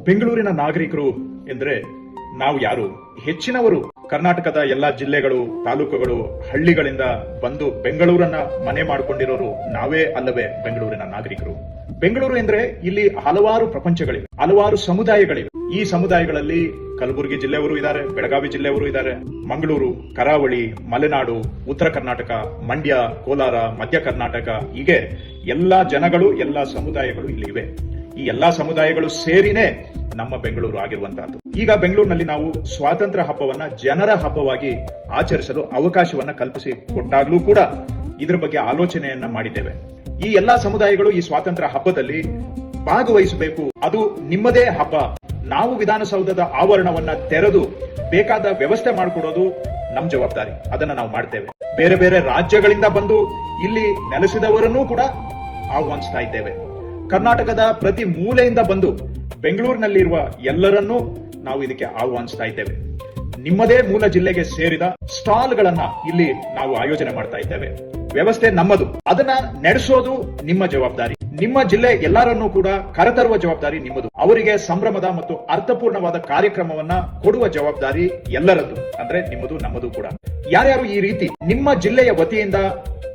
ಬೆಂಗಳೂರಿನ ನಾಗರಿಕರು ಎಂದ್ರೆ ನಾವು ಯಾರು? ಹೆಚ್ಚಿನವರು ಕರ್ನಾಟಕದ ಎಲ್ಲಾ ಜಿಲ್ಲೆಗಳು, ತಾಲೂಕುಗಳು, ಹಳ್ಳಿಗಳಿಂದ ಬಂದು ಬೆಂಗಳೂರನ್ನ ಮನೆ ಮಾಡಿಕೊಂಡಿರೋರು ನಾವೇ ಅಲ್ಲವೇ ಬೆಂಗಳೂರಿನ ನಾಗರಿಕರು. ಬೆಂಗಳೂರು ಎಂದ್ರೆ ಇಲ್ಲಿ ಹಲವಾರು ಪ್ರಪಂಚಗಳಿವೆ, ಹಲವಾರು ಸಮುದಾಯಗಳಿವೆ. ಈ ಸಮುದಾಯಗಳಲ್ಲಿ ಕಲಬುರಗಿ ಜಿಲ್ಲೆಯವರು ಇದ್ದಾರೆ, ಬೆಳಗಾವಿ ಜಿಲ್ಲೆಯವರು ಇದ್ದಾರೆ, ಮಂಗಳೂರು, ಕರಾವಳಿ, ಮಲೆನಾಡು, ಉತ್ತರ ಕರ್ನಾಟಕ, ಮಂಡ್ಯ, ಕೋಲಾರ, ಮಧ್ಯ ಕರ್ನಾಟಕ, ಹೀಗೆ ಎಲ್ಲಾ ಜನಗಳು, ಎಲ್ಲಾ ಸಮುದಾಯಗಳು ಇಲ್ಲಿ ಇವೆ. ಈ ಎಲ್ಲಾ ಸಮುದಾಯಗಳು ಸೇರಿನೇ ನಮ್ಮ ಬೆಂಗಳೂರು ಆಗಿರುವಂತಹದ್ದು. ಈಗ ಬೆಂಗಳೂರಿನಲ್ಲಿ ನಾವು ಸ್ವಾತಂತ್ರ್ಯ ಹಬ್ಬವನ್ನ ಜನರ ಹಬ್ಬವಾಗಿ ಆಚರಿಸಲು ಅವಕಾಶವನ್ನ ಕಲ್ಪಿಸಿ ಕೊಟ್ಟಾಗ್ಲೂ ಕೂಡ ಇದರ ಬಗ್ಗೆ ಆಲೋಚನೆಯನ್ನ ಮಾಡಿದ್ದೇವೆ. ಈ ಎಲ್ಲಾ ಸಮುದಾಯಗಳು ಈ ಸ್ವಾತಂತ್ರ್ಯ ಹಬ್ಬದಲ್ಲಿ ಭಾಗವಹಿಸಬೇಕು. ಅದು ನಿಮ್ಮದೇ ಹಬ್ಬ. ನಾವು ವಿಧಾನಸೌಧದ ಆವರಣವನ್ನ ತೆರೆದು ಬೇಕಾದ ವ್ಯವಸ್ಥೆ ಮಾಡಿಕೊಡೋದು ನಮ್ ಜವಾಬ್ದಾರಿ. ಅದನ್ನ ನಾವು ಮಾಡ್ತೇವೆ. ಬೇರೆ ಬೇರೆ ರಾಜ್ಯಗಳಿಂದ ಬಂದು ಇಲ್ಲಿ ನೆಲೆಸಿದವರನ್ನೂ ಕೂಡ ಆಹ್ವಾನಿಸ್ತಾ ಇದ್ದೇವೆ. ಕರ್ನಾಟಕದ ಪ್ರತಿ ಮೂಲೆಯಿಂದ ಬಂದು ಬೆಂಗಳೂರಿನಲ್ಲಿರುವ ಎಲ್ಲರನ್ನೂ ನಾವು ಇದಕ್ಕೆ ಆಹ್ವಾನಿಸ್ತಾ ಇದ್ದೇವೆ. ನಿಮ್ಮದೇ ಮೂಲ ಜಿಲ್ಲೆಗೆ ಸೇರಿದ ಸ್ಟಾಲ್ಗಳನ್ನ ಇಲ್ಲಿ ನಾವು ಆಯೋಜನೆ ಮಾಡ್ತಾ ಇದ್ದೇವೆ. ವ್ಯವಸ್ಥೆ ನಮ್ಮದು, ಅದನ್ನ ನಡೆಸೋದು ನಿಮ್ಮ ಜವಾಬ್ದಾರಿ. ನಿಮ್ಮ ಜಿಲ್ಲೆ ಎಲ್ಲರನ್ನೂ ಕೂಡ ಕರೆತರುವ ಜವಾಬ್ದಾರಿ ನಿಮ್ಮದು. ಅವರಿಗೆ ಸಂಭ್ರಮದ ಮತ್ತು ಅರ್ಥಪೂರ್ಣವಾದ ಕಾರ್ಯಕ್ರಮವನ್ನ ಕೊಡುವ ಜವಾಬ್ದಾರಿ ಎಲ್ಲರದ್ದು, ಅಂದ್ರೆ ನಿಮ್ಮದು, ನಮ್ಮದು ಕೂಡ. ಯಾರ್ಯಾರು ಈ ರೀತಿ ನಿಮ್ಮ ಜಿಲ್ಲೆಯ ವತಿಯಿಂದ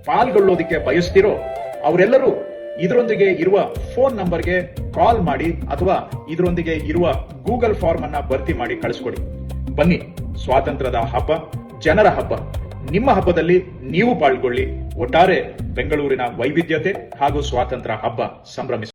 ಪಾಲ್ಗೊಳ್ಳೋದಿಕ್ಕೆ ಬಯಸ್ತಿರೋ ಅವರೆಲ್ಲರೂ ಇದರೊಂದಿಗೆ ಇರುವ ಫೋನ್ ನಂಬರ್ಗೆ ಕಾಲ್ ಮಾಡಿ ಅಥವಾ ಇದರೊಂದಿಗೆ ಇರುವ ಗೂಗಲ್ ಫಾರ್ಮ್ ಅನ್ನ ಭರ್ತಿ ಮಾಡಿ ಕಳಿಸ್ಕೊಡಿ. ಬನ್ನಿ, ಸ್ವಾತಂತ್ರ್ಯದ ಹಬ್ಬ ಜನರ ಹಬ್ಬ. ನಿಮ್ಮ ಹಬ್ಬದಲ್ಲಿ ನೀವು ಪಾಲ್ಗೊಳ್ಳಿ. ಒಟ್ಟಾರೆ ಬೆಂಗಳೂರಿನ ವೈವಿಧ್ಯತೆ ಹಾಗೂ ಸ್ವಾತಂತ್ರ್ಯ ಹಬ್ಬ ಸಂಭ್ರಮಿಸಿ.